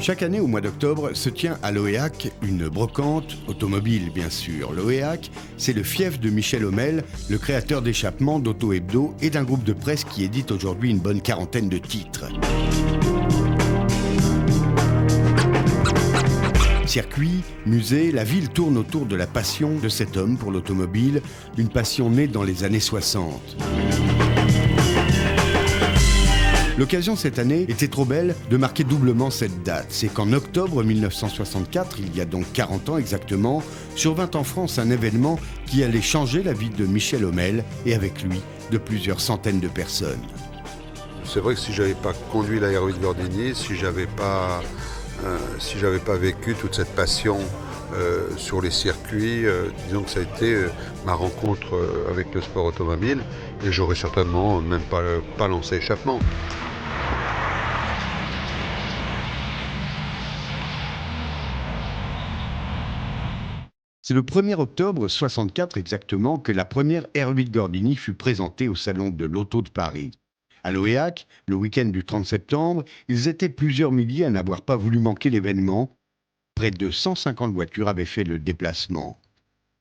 Chaque année, au mois d'octobre, se tient à Loéac une brocante automobile, bien sûr. Loéac, c'est le fief de Michel Hommel, le créateur d'Échappement, d'Auto Hebdo et d'un groupe de presse qui édite aujourd'hui une bonne quarantaine de titres. Circuit, musée, la ville tourne autour de la passion de cet homme pour l'automobile, une passion née dans les années 60. L'occasion cette année était trop belle de marquer doublement cette date. C'est qu'en octobre 1964, il y a donc 40 ans exactement, survint en France un événement qui allait changer la vie de Michel Hommel et avec lui de plusieurs centaines de personnes. C'est vrai que si j'avais pas conduit la R8 Gordini, si j'avais pas vécu toute cette passion sur les circuits, disons que ça a été ma rencontre avec le sport automobile et j'aurais certainement même pas lancé Échappement. C'est le 1er octobre 64 exactement que la première R8 Gordini fut présentée au Salon de l'Auto de Paris. À Loéac, le week-end du 30 septembre, ils étaient plusieurs milliers à n'avoir pas voulu manquer l'événement. Près de 150 voitures avaient fait le déplacement.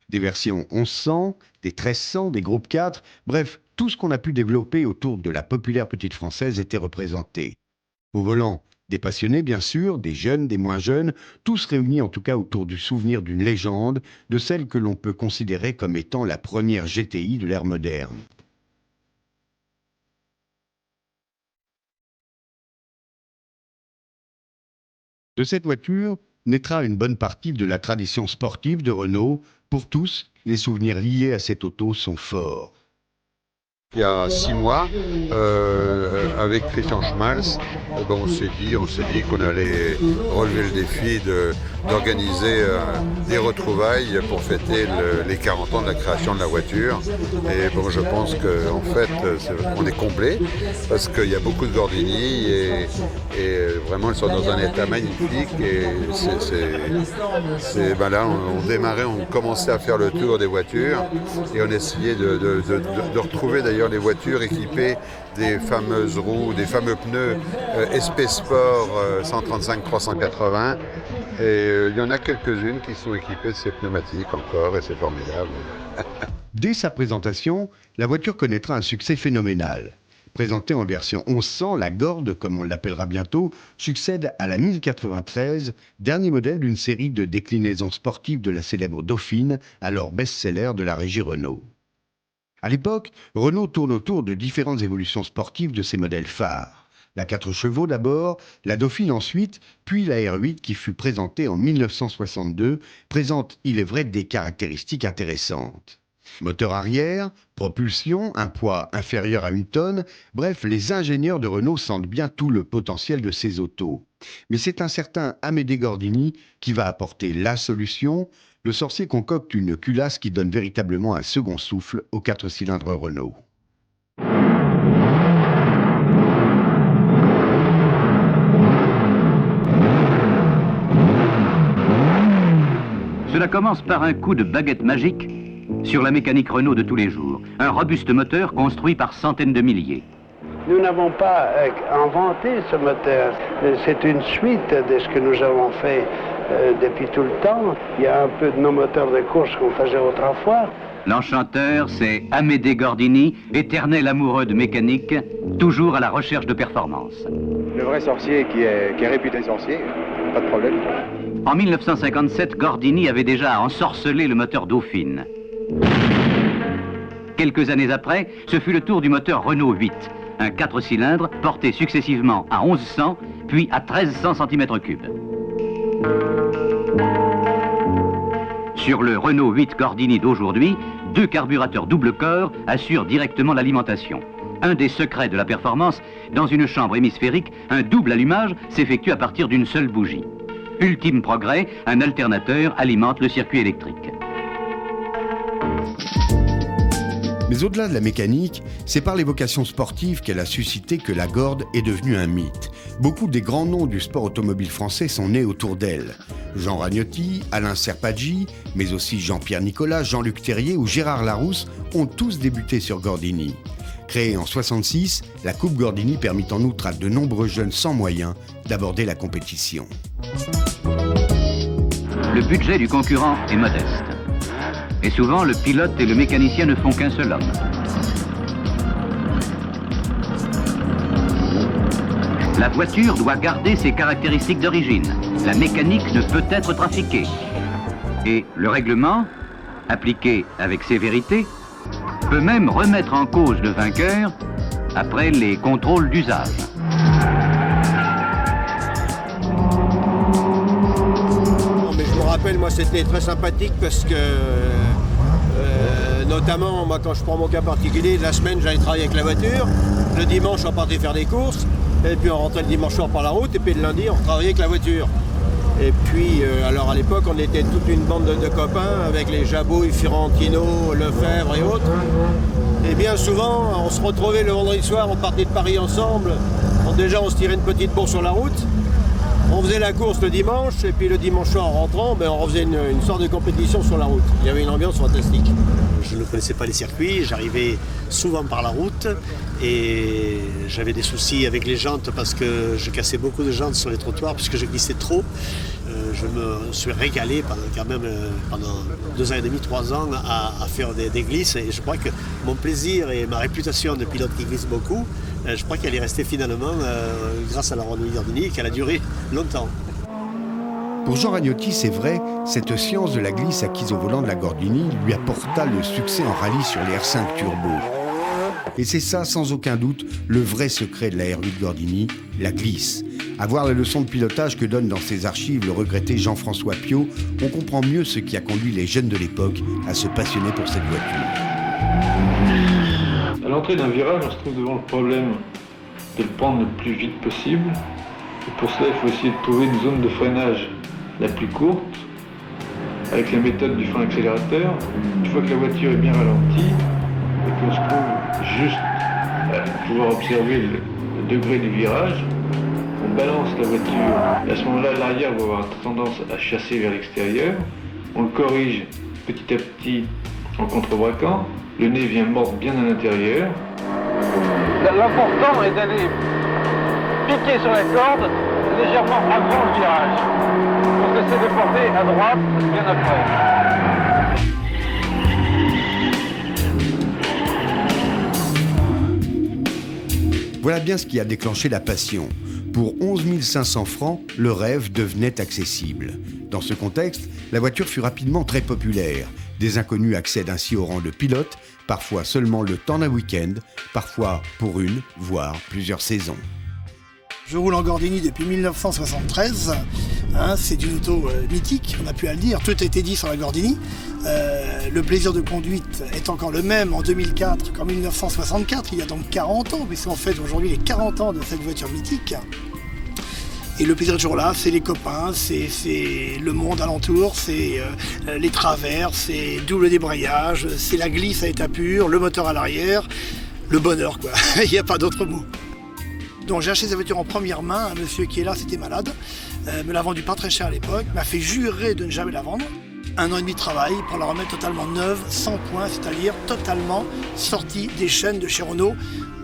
Des versions 1100, des 1300, des groupes 4, bref, tout ce qu'on a pu développer autour de la populaire petite française était représenté. Au volant, des passionnés bien sûr, des jeunes, des moins jeunes, tous réunis en tout cas autour du souvenir d'une légende, de celle que l'on peut considérer comme étant la première GTI de l'ère moderne. De cette voiture naîtra une bonne partie de la tradition sportive de Renault. Pour tous, les souvenirs liés à cette auto sont forts. Il y a 6 mois, avec Christian Schmalz, on s'est dit qu'on allait relever le défi d'organiser des retrouvailles pour fêter les 40 ans de la création de la voiture. Et je pense qu'en fait, on est comblé parce qu'il y a beaucoup de Gordini et vraiment elles sont dans un état magnifique. Et là, on démarrait, on commençait à faire le tour des voitures et on essayait de retrouver d'ailleurs les voitures équipées des fameuses roues, des fameux pneus SP Sport 135-380 et il y en a quelques-unes qui sont équipées de ces pneumatiques encore et c'est formidable. Dès sa présentation, la voiture connaîtra un succès phénoménal. Présentée en version 1100, la Gord, comme on l'appellera bientôt, succède à la 1093, dernier modèle d'une série de déclinaisons sportives de la célèbre Dauphine, alors best-seller de la régie Renault. À l'époque, Renault tourne autour de différentes évolutions sportives de ses modèles phares. La 4 chevaux d'abord, la Dauphine ensuite, puis la R8 qui fut présentée en 1962, présente, il est vrai, des caractéristiques intéressantes. Moteur arrière, propulsion, un poids inférieur à 1 tonne, bref, les ingénieurs de Renault sentent bien tout le potentiel de ces autos. Mais c'est un certain Amédée Gordini qui va apporter la solution. Le sorcier concocte une culasse qui donne véritablement un second souffle aux 4 cylindres Renault. Cela commence par un coup de baguette magique sur la mécanique Renault de tous les jours. Un robuste moteur construit par centaines de milliers. Nous n'avons pas inventé ce moteur. C'est une suite de ce que nous avons fait depuis tout le temps. Il y a un peu de nos moteurs de course qu'on faisait autrefois. L'enchanteur, c'est Amédée Gordini, éternel amoureux de mécanique, toujours à la recherche de performance. Le vrai sorcier qui est réputé sorcier, pas de problème. En 1957, Gordini avait déjà ensorcelé le moteur Dauphine. Quelques années après, ce fut le tour du moteur Renault 8, un 4 cylindres porté successivement à 1100 puis à 1300 cm3. Sur le Renault 8 Gordini d'aujourd'hui, 2 carburateurs double corps assurent directement l'alimentation. Un des secrets de la performance, dans une chambre hémisphérique, un double allumage s'effectue à partir d'une seule bougie. Ultime progrès, un alternateur alimente le circuit électrique. Mais au-delà de la mécanique, c'est par l'évocation sportive qu'elle a suscité que la Gord est devenue un mythe. Beaucoup des grands noms du sport automobile français sont nés autour d'elle. Jean Ragnotti, Alain Serpaggi, mais aussi Jean-Pierre Nicolas, Jean-Luc Terrier ou Gérard Larousse ont tous débuté sur Gordini. Créée en 1966, la Coupe Gordini permit en outre à de nombreux jeunes sans moyens d'aborder la compétition. Le budget du concurrent est modeste. Et souvent, le pilote et le mécanicien ne font qu'un seul homme. La voiture doit garder ses caractéristiques d'origine. La mécanique ne peut être trafiquée. Et le règlement, appliqué avec sévérité, peut même remettre en cause le vainqueur après les contrôles d'usage. Mais je me rappelle, moi, c'était très sympathique parce que, notamment, moi, quand je prends mon cas particulier, la semaine, j'allais travailler avec la voiture. Le dimanche, on partait faire des courses. Et puis, on rentrait le dimanche soir par la route. Et puis, le lundi, on travaillait avec la voiture. Et puis, alors à l'époque, on était toute une bande de copains avec les Jabouille, Fiorentino, Lefebvre et autres. Et bien souvent, on se retrouvait le vendredi soir, on partait de Paris ensemble. Déjà, on se tirait une petite bourse sur la route. On faisait la course le dimanche, et puis le dimanche soir, en rentrant, on refaisait une sorte de compétition sur la route. Il y avait une ambiance fantastique. Je ne connaissais pas les circuits, j'arrivais souvent par la route et j'avais des soucis avec les jantes parce que je cassais beaucoup de jantes sur les trottoirs puisque je glissais trop. Je me suis régalé pendant 2 ans et demi, 3 ans à faire des glisses et je crois que mon plaisir et ma réputation de pilote qui glisse beaucoup, je crois qu'elle est restée finalement grâce à la Renault Gordini et qu'elle a duré longtemps. Pour Jean Ragnotti, c'est vrai, cette science de la glisse acquise au volant de la Gordini lui apporta le succès en rallye sur les R5 Turbo. Et c'est ça, sans aucun doute, le vrai secret de la R8 Gordini, la glisse. À voir les leçons de pilotage que donne dans ses archives le regretté Jean-François Piot, on comprend mieux ce qui a conduit les jeunes de l'époque à se passionner pour cette voiture. À l'entrée d'un virage, on se trouve devant le problème de le prendre le plus vite possible. Et pour cela, il faut essayer de trouver une zone de freinage la plus courte, avec la méthode du frein accélérateur. Une fois que la voiture est bien ralentie, et qu'on se trouve juste à pouvoir observer le degré du virage, on balance la voiture. Et à ce moment-là, l'arrière va avoir tendance à chasser vers l'extérieur. On le corrige petit à petit en contrebraquant. Le nez vient mordre bien à l'intérieur. L'important est d'aller piquer sur la corde légèrement avant le virage. Pour se laisser déporter à droite bien après. Voilà bien ce qui a déclenché la passion. Pour 11 500 francs, le rêve devenait accessible. Dans ce contexte, la voiture fut rapidement très populaire. Des inconnus accèdent ainsi au rang de pilote, parfois seulement le temps d'un week-end, parfois pour une, voire plusieurs saisons. Je roule en Gordini depuis 1973, c'est une auto mythique, on a pu à le dire, tout a été dit sur la Gordini. Le plaisir de conduite est encore le même en 2004 qu'en 1964, il y a donc 40 ans, puisqu'en fait aujourd'hui les 40 ans de cette voiture mythique. Et le plaisir est toujours là, c'est les copains, c'est le monde alentour, c'est les travers, c'est double débrayage, c'est la glisse à état pur, le moteur à l'arrière, le bonheur quoi, il n'y a pas d'autre mot. Donc j'ai acheté cette voiture en première main, un monsieur qui est là, c'était malade, me l'a vendu pas très cher à l'époque, m'a fait jurer de ne jamais la vendre. 1 an et demi de travail pour la remettre totalement neuve, sans points, c'est-à-dire totalement sortie des chaînes de chez Renault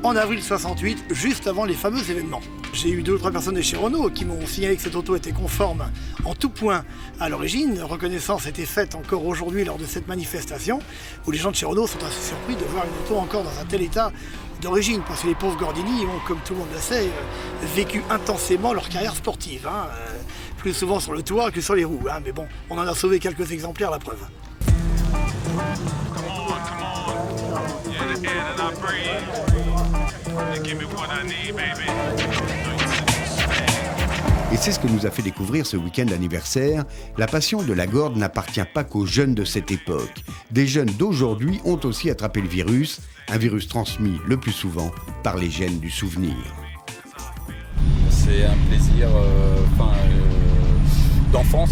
en avril 68, juste avant les fameux événements. J'ai eu 2 ou 3 personnes de chez Renault qui m'ont signalé que cette auto était conforme en tout point à l'origine. Reconnaissance était faite encore aujourd'hui lors de cette manifestation où les gens de chez Renault sont assez surpris de voir une auto encore dans un tel état d'origine, parce que les pauvres Gordini ont, comme tout le monde le sait, vécu intensément leur carrière sportive. Plus souvent sur le toit que sur les roues, mais bon, on en a sauvé quelques exemplaires, la preuve. Et c'est ce que nous a fait découvrir ce week-end anniversaire. La passion de la Gord n'appartient pas qu'aux jeunes de cette époque. Des jeunes d'aujourd'hui ont aussi attrapé le virus, un virus transmis le plus souvent par les gènes du souvenir. C'est un plaisir d'enfance,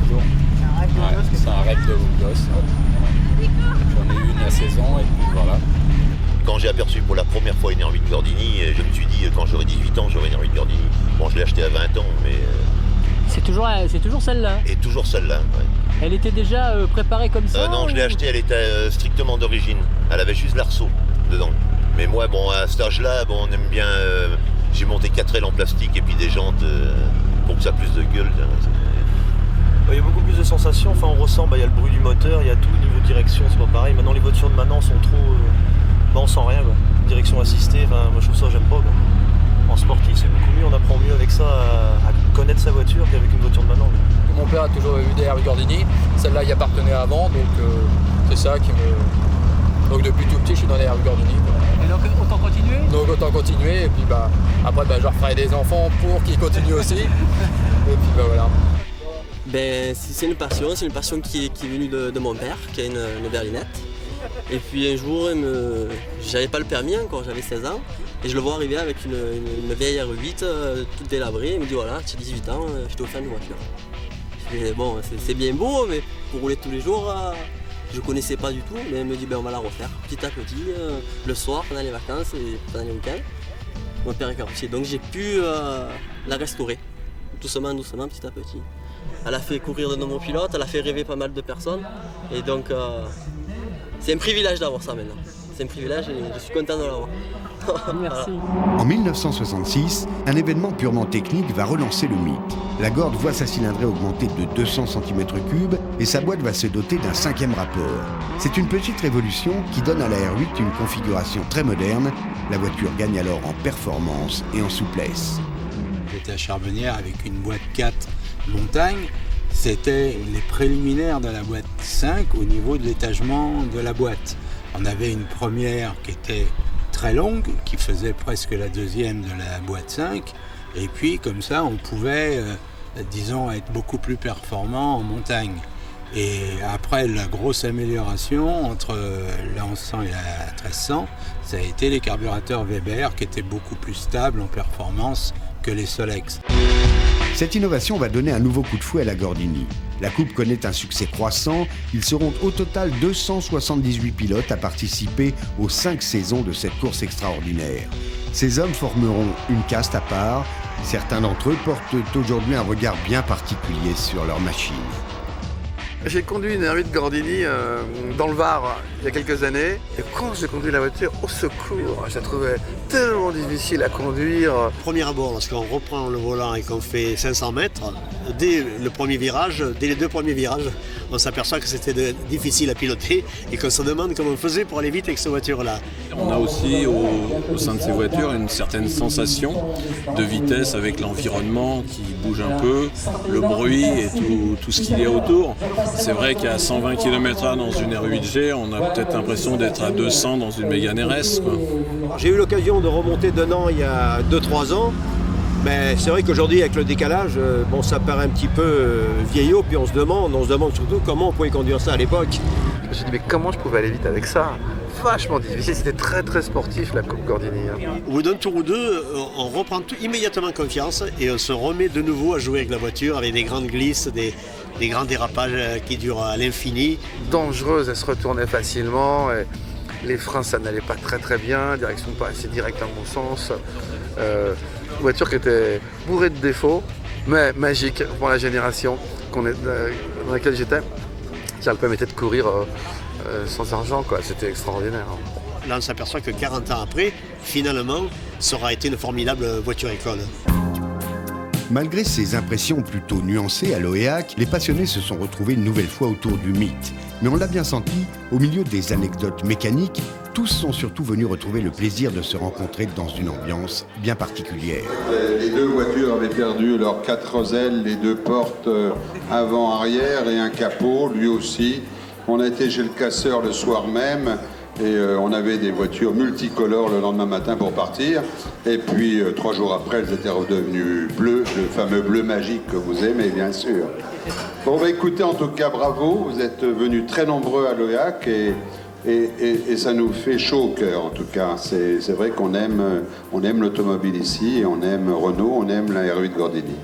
toujours. C'est un rêve de gosse. J'en ai eu une à 16 ans et puis voilà. Quand j'ai aperçu pour la première fois une R8 Gordini, je me suis dit quand j'aurai 18 ans, j'aurai une R8 Gordini. Bon, je l'ai achetée à 20 ans, mais... C'est toujours celle-là. Et toujours celle-là, ouais. Elle était déjà préparée comme ça Non, je l'ai achetée, elle était strictement d'origine. Elle avait juste l'arceau dedans. Mais moi, bon, à cet âge-là, on aime bien... j'ai monté 4 ailes en plastique et puis des jantes pour que ça ait plus de gueule. Il y a beaucoup plus de sensations, enfin on ressent, il y a le bruit du moteur, il y a tout, niveau direction, c'est pas pareil. Maintenant les voitures de maintenant sont trop... on sent rien, quoi. Direction assistée, moi je trouve ça, j'aime pas, quoi. En sportif c'est beaucoup mieux, on apprend mieux avec ça à connaître sa voiture qu'avec une voiture de maintenant. Mon père a toujours eu des Harley Gordini, celle-là il appartenait avant, donc c'est ça qui me... Donc depuis tout petit je suis dans les Harley Gordini. Et donc autant continuer? Donc autant continuer, et puis après je referai des enfants pour qu'ils continuent aussi. Et puis voilà. C'est une passion qui est venue de mon père, qui a une berlinette. Et puis un jour, j'avais pas le permis encore, j'avais 16 ans, et je le vois arriver avec une vieille R8 toute délabrée. Il me dit voilà, tu as 18 ans, je t'ai offert une voiture. Et bon, c'est bien beau, mais pour rouler tous les jours, je connaissais pas du tout, mais elle me dit on va la refaire petit à petit, le soir, pendant les vacances et pendant les week-ends. Mon père est carrossier, donc j'ai pu la restaurer, doucement, petit à petit. Elle a fait courir de nombreux pilotes, elle a fait rêver pas mal de personnes. Et donc, c'est un privilège d'avoir ça maintenant. C'est un privilège et je suis content de l'avoir. Merci. En 1966, un événement purement technique va relancer le mythe. La Gord voit sa cylindrée augmenter de 200 cm3 et sa boîte va se doter d'un 5e rapport. C'est une petite révolution qui donne à la R8 une configuration très moderne. La voiture gagne alors en performance et en souplesse. J'étais à Charbonnières avec une boîte 4 montagne. C'était les préliminaires de la boîte 5 au niveau de l'étagement de la boîte. On avait une première qui était très longue, qui faisait presque la deuxième de la boîte 5. Et puis comme ça, on pouvait, disons, être beaucoup plus performant en montagne. Et après la grosse amélioration entre la 1100 et la 1300, ça a été les carburateurs Weber qui étaient beaucoup plus stables en performance que les Solex. Cette innovation va donner un nouveau coup de fouet à la Gordini. La coupe connaît un succès croissant. Ils seront au total 278 pilotes à participer aux 5 saisons de cette course extraordinaire. Ces hommes formeront une caste à part. Certains d'entre eux portent aujourd'hui un regard bien particulier sur leur machine. J'ai conduit une R8 Gordini dans le Var il y a quelques années. Et quand j'ai conduit la voiture, au secours, je la trouvais tellement difficile à conduire. Premier abord, lorsqu'on reprend le volant et qu'on fait 500 mètres, dès les 2 premiers virages, on s'aperçoit que c'était difficile à piloter et qu'on se demande comment on faisait pour aller vite avec cette voiture-là. On a aussi au sein de ces voitures une certaine sensation de vitesse avec l'environnement qui bouge un peu, le bruit et tout ce qu'il y a autour. C'est vrai qu'à 120 km/h dans une R8G, on a peut-être l'impression d'être à 200 dans une Mégane RS. J'ai eu l'occasion de remonter dedans il y a 2-3 ans. Mais c'est vrai qu'aujourd'hui, avec le décalage, ça paraît un petit peu vieillot, puis on se demande surtout comment on pouvait conduire ça à l'époque. Je me suis dit, mais comment je pouvais aller vite avec ça? Vachement difficile, c'était très très sportif la Coupe Gordini. Au bout d'un tour ou deux, on reprend immédiatement confiance et on se remet de nouveau à jouer avec la voiture, avec des grandes glisses, des grands dérapages qui durent à l'infini. Dangereuse, elle se retournait facilement. Et les freins, ça n'allait pas très très bien, direction pas assez directe dans mon sens. Voiture qui était bourrée de défauts, mais magique pour la génération dans laquelle j'étais. Ça me permettait de courir sans argent, quoi. C'était extraordinaire. Là, on s'aperçoit que 40 ans après, finalement, ça aura été une formidable voiture école. Malgré ces impressions plutôt nuancées à l'Oéac, les passionnés se sont retrouvés une nouvelle fois autour du mythe. Mais on l'a bien senti, au milieu des anecdotes mécaniques, tous sont surtout venus retrouver le plaisir de se rencontrer dans une ambiance bien particulière. Les 2 voitures avaient perdu leurs 4 ailes, les 2 portes avant-arrière et un capot, lui aussi. On a été chez le casseur le soir même. Et on avait des voitures multicolores le lendemain matin pour partir. Et puis 3 jours après, elles étaient redevenues bleues, le fameux bleu magique que vous aimez, bien sûr. Bon, écoutez, en tout cas, bravo. Vous êtes venus très nombreux à l'Oéac et ça nous fait chaud au cœur, en tout cas. C'est vrai qu'on aime l'automobile ici, et on aime Renault, on aime la R8 Gordini.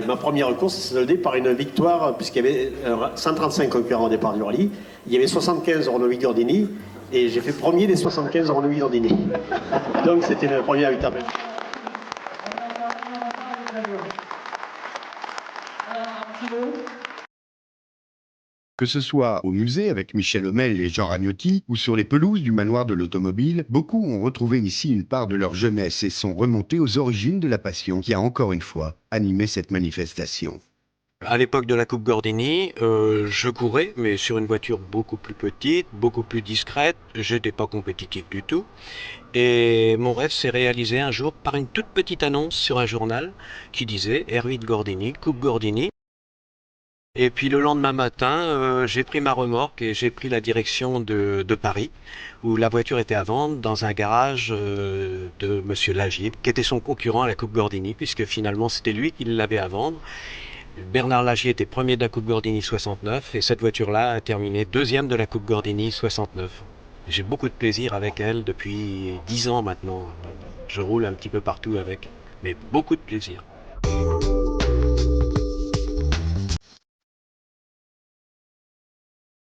Ma première course s'est soldée par une victoire, puisqu'il y avait 135 concurrents au départ du rallye. Il y avait 75 Renault 8 Gordini, et j'ai fait premier des 75 Renault 8 Gordini. Donc c'était une première victoire. Que ce soit au musée avec Michel Homel et Jean Ragnotti ou sur les pelouses du manoir de l'automobile, beaucoup ont retrouvé ici une part de leur jeunesse et sont remontés aux origines de la passion qui a encore une fois animé cette manifestation. À l'époque de la Coupe Gordini, je courais, mais sur une voiture beaucoup plus petite, beaucoup plus discrète. J'étais pas compétitif du tout. Et mon rêve s'est réalisé un jour par une toute petite annonce sur un journal qui disait R8 Gordini, Coupe Gordini. Et puis le lendemain matin, j'ai pris ma remorque et j'ai pris la direction de Paris, où la voiture était à vendre dans un garage de Monsieur Lagier, qui était son concurrent à la Coupe Gordini, puisque finalement c'était lui qui l'avait à vendre. Bernard Lagier était premier de la Coupe Gordini 69 et cette voiture-là a terminé deuxième de la Coupe Gordini 69. J'ai beaucoup de plaisir avec elle depuis 10 ans maintenant. Je roule un petit peu partout avec, mais beaucoup de plaisir.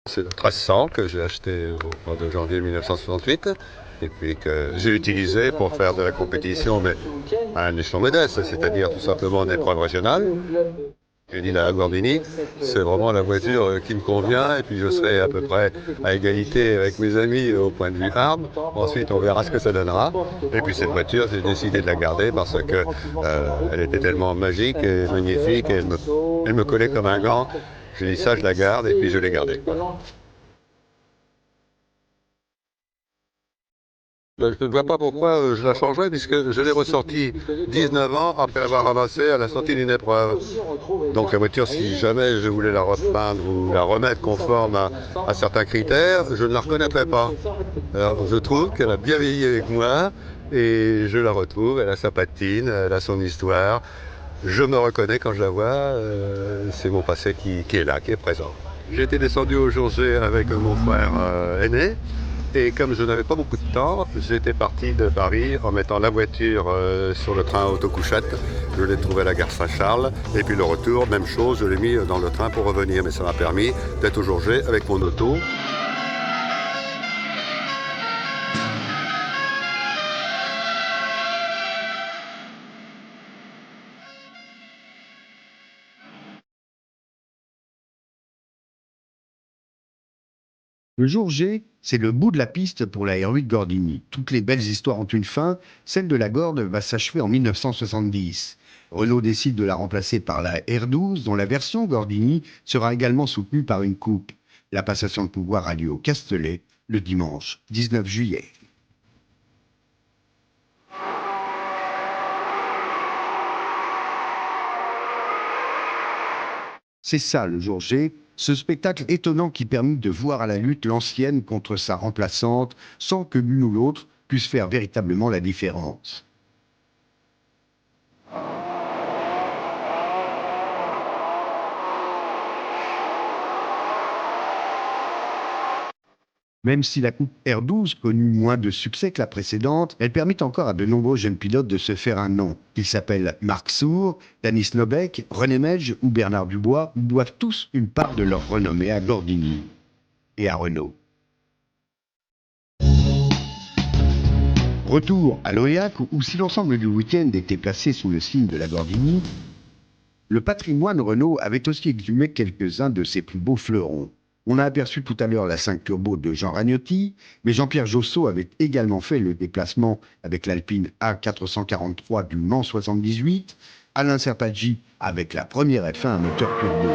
C'est le 1300 que j'ai acheté au mois de janvier 1968 et puis que j'ai utilisé pour faire de la compétition, mais à un échelon modeste, c'est-à-dire tout simplement en épreuve régionale. J'ai dit la Gordini, c'est vraiment la voiture qui me convient et puis je serai à peu près à égalité avec mes amis au point de vue arme. Ensuite, on verra ce que ça donnera. Et puis cette voiture, j'ai décidé de la garder parce que elle était tellement magique et magnifique et elle me collait comme un gant. J'ai dit ça, je la garde et puis je l'ai gardée. Je ne vois pas pourquoi je la changerais puisque je l'ai ressortie 19 ans après avoir ramassé à la sortie d'une épreuve. Donc la voiture, si jamais je voulais la repeindre ou la remettre conforme à certains critères, je ne la reconnaîtrais pas. Alors je trouve qu'elle a bien vieilli avec moi et je la retrouve, elle a sa patine, elle a son histoire. Je me reconnais quand je la vois, c'est mon passé qui est là, qui est présent. J'ai été descendu au jour J avec mon frère aîné. Et comme je n'avais pas beaucoup de temps, j'étais parti de Paris en mettant la voiture sur le train auto-couchette. Je l'ai trouvé à la gare Saint-Charles. Et puis le retour, même chose, je l'ai mis dans le train pour revenir. Mais ça m'a permis d'être au jour J avec mon auto. Le jour J, c'est le bout de la piste pour la R8 Gordini. Toutes les belles histoires ont une fin. Celle de la Gorde va s'achever en 1970. Renault décide de la remplacer par la R12, dont la version Gordini sera également soutenue par une coupe. La passation de pouvoir a lieu au Castellet le dimanche 19 juillet. C'est ça le jour J, ce spectacle étonnant qui permet de voir à la lutte l'ancienne contre sa remplaçante sans que l'une ou l'autre puisse faire véritablement la différence. Même si la coupe R12 connut moins de succès que la précédente, elle permet encore à de nombreux jeunes pilotes de se faire un nom. Ils s'appellent Marc Sour, Danis Nobeck, René Medge ou Bernard Dubois. Ils doivent tous une part de leur renommée à Gordini et à Renault. Retour à l'Aurillac où si l'ensemble du week-end était placé sous le signe de la Gordini, le patrimoine Renault avait aussi exhumé quelques-uns de ses plus beaux fleurons. On a aperçu tout à l'heure la 5 Turbo de Jean Ragnotti, mais Jean-Pierre Josso avait également fait le déplacement avec l'Alpine A443 du Mans 78, Alain Serpaggi avec la première F1 à moteur turbo.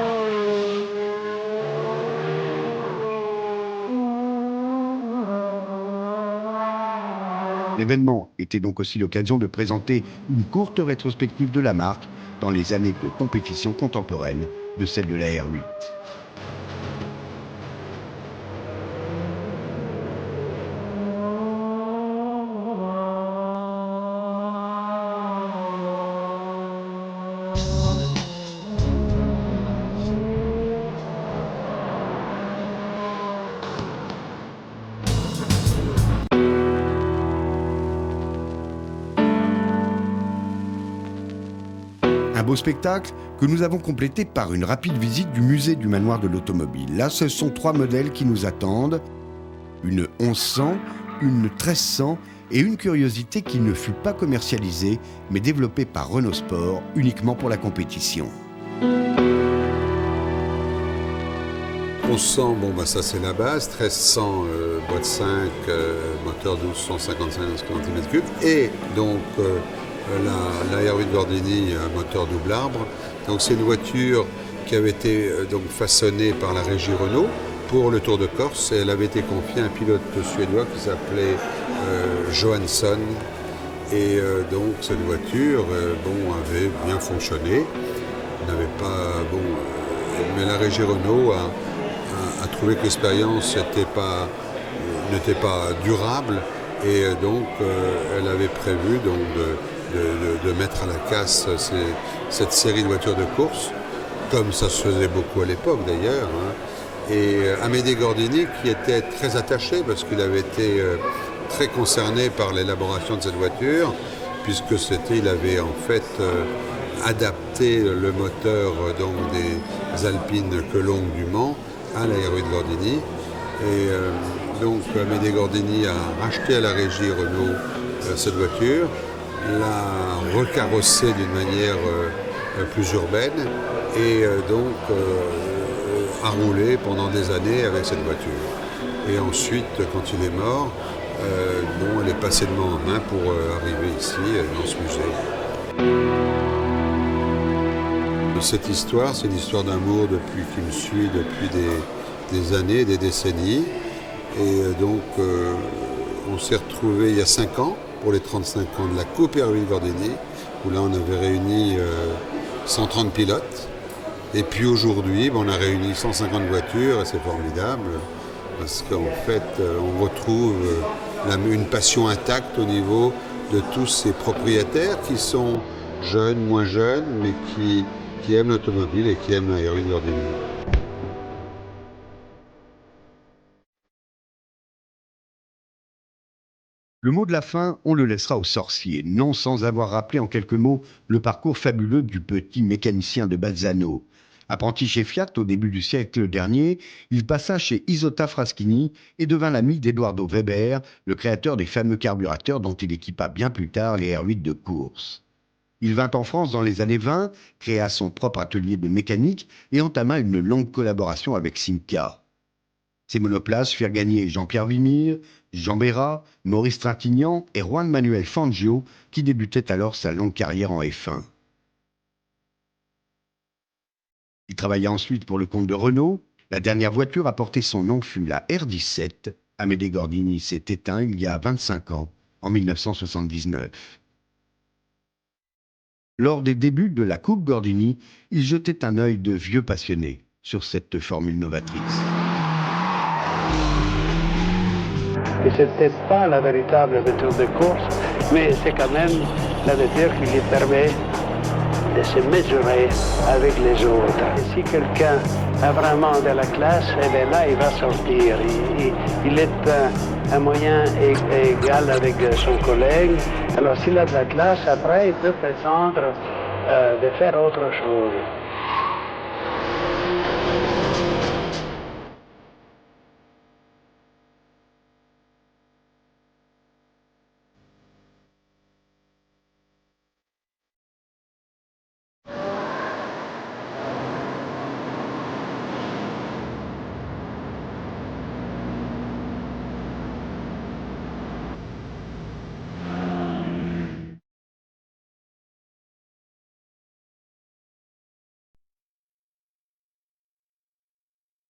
L'événement était donc aussi l'occasion de présenter une courte rétrospective de la marque dans les années de compétition contemporaine de celle de la R8. Un beau spectacle que nous avons complété par une rapide visite du musée du manoir de l'automobile. Là, ce sont 3 modèles qui nous attendent. Une 1100, une 1300 et une curiosité qui ne fut pas commercialisée, mais développée par Renault Sport uniquement pour la compétition. On sent, bon bah ça c'est la base, 1300 boîte 5, moteur 1255 cm3, et donc la R8 Gordini, moteur double arbre. Donc c'est une voiture qui avait été donc façonnée par la régie Renault pour le Tour de Corse, et elle avait été confiée à un pilote suédois qui s'appelait Johansson. Et donc cette voiture avait bien fonctionné, n'avait pas mais la régie Renault a trouvé que l'expérience n'était pas durable, et donc elle avait prévu donc de mettre à la casse cette série de voitures de course, comme ça se faisait beaucoup à l'époque d'ailleurs. Et Amédée Gordini, qui était très attaché parce qu'il avait été très concerné par l'élaboration de cette voiture, puisque il avait en fait adapté le moteur donc des Alpines Quelongue du Mans à la R8 Gordini. Et donc Amédée Gordini a racheté à la régie Renault cette voiture, l'a recarrossée d'une manière plus urbaine, et donc a roulé pendant des années avec cette voiture. Et ensuite, quand il est mort, elle est passée de main en main pour arriver ici, dans ce musée. Cette histoire, c'est l'histoire d'amour qui me suit depuis des années, des décennies. Et donc, on s'est retrouvés il y a 5 ans, pour les 35 ans de la Coupe R8 Gordini, où là, on avait réuni 130 pilotes. Et puis aujourd'hui, on a réuni 150 voitures, et c'est formidable, parce qu'en fait, on retrouve une passion intacte au niveau de tous ces propriétaires qui sont jeunes, moins jeunes, mais qui aiment l'automobile et qui aiment la R8 Gordini. Le mot de la fin, on le laissera aux sorciers, non sans avoir rappelé en quelques mots le parcours fabuleux du petit mécanicien de Balzano. Apprenti chez Fiat au début du siècle dernier, il passa chez Isotta Fraschini et devint l'ami d'Eduardo Weber, le créateur des fameux carburateurs dont il équipa bien plus tard les R8 de course. Il vint en France dans les années 20, créa son propre atelier de mécanique et entama une longue collaboration avec Simca. Ses monoplaces firent gagner Jean-Pierre Vimire, Jean Bérat, Maurice Trintignant et Juan Manuel Fangio, qui débutait alors sa longue carrière en F1. Il travailla ensuite pour le compte de Renault. La dernière voiture à porter son nom fut la R17. Amédée Gordini s'est éteint il y a 25 ans, en 1979. Lors des débuts de la Coupe Gordini, il jetait un œil de vieux passionné sur cette formule novatrice. Et c'est peut-être pas la véritable voiture de course, mais c'est quand même la voiture qui lui permet de se mesurer avec les autres. Et si quelqu'un a vraiment de la classe, eh bien là, il va sortir. Il est un moyen égal avec son collègue. Alors s'il a de la classe, après, il peut prétendre de faire autre chose.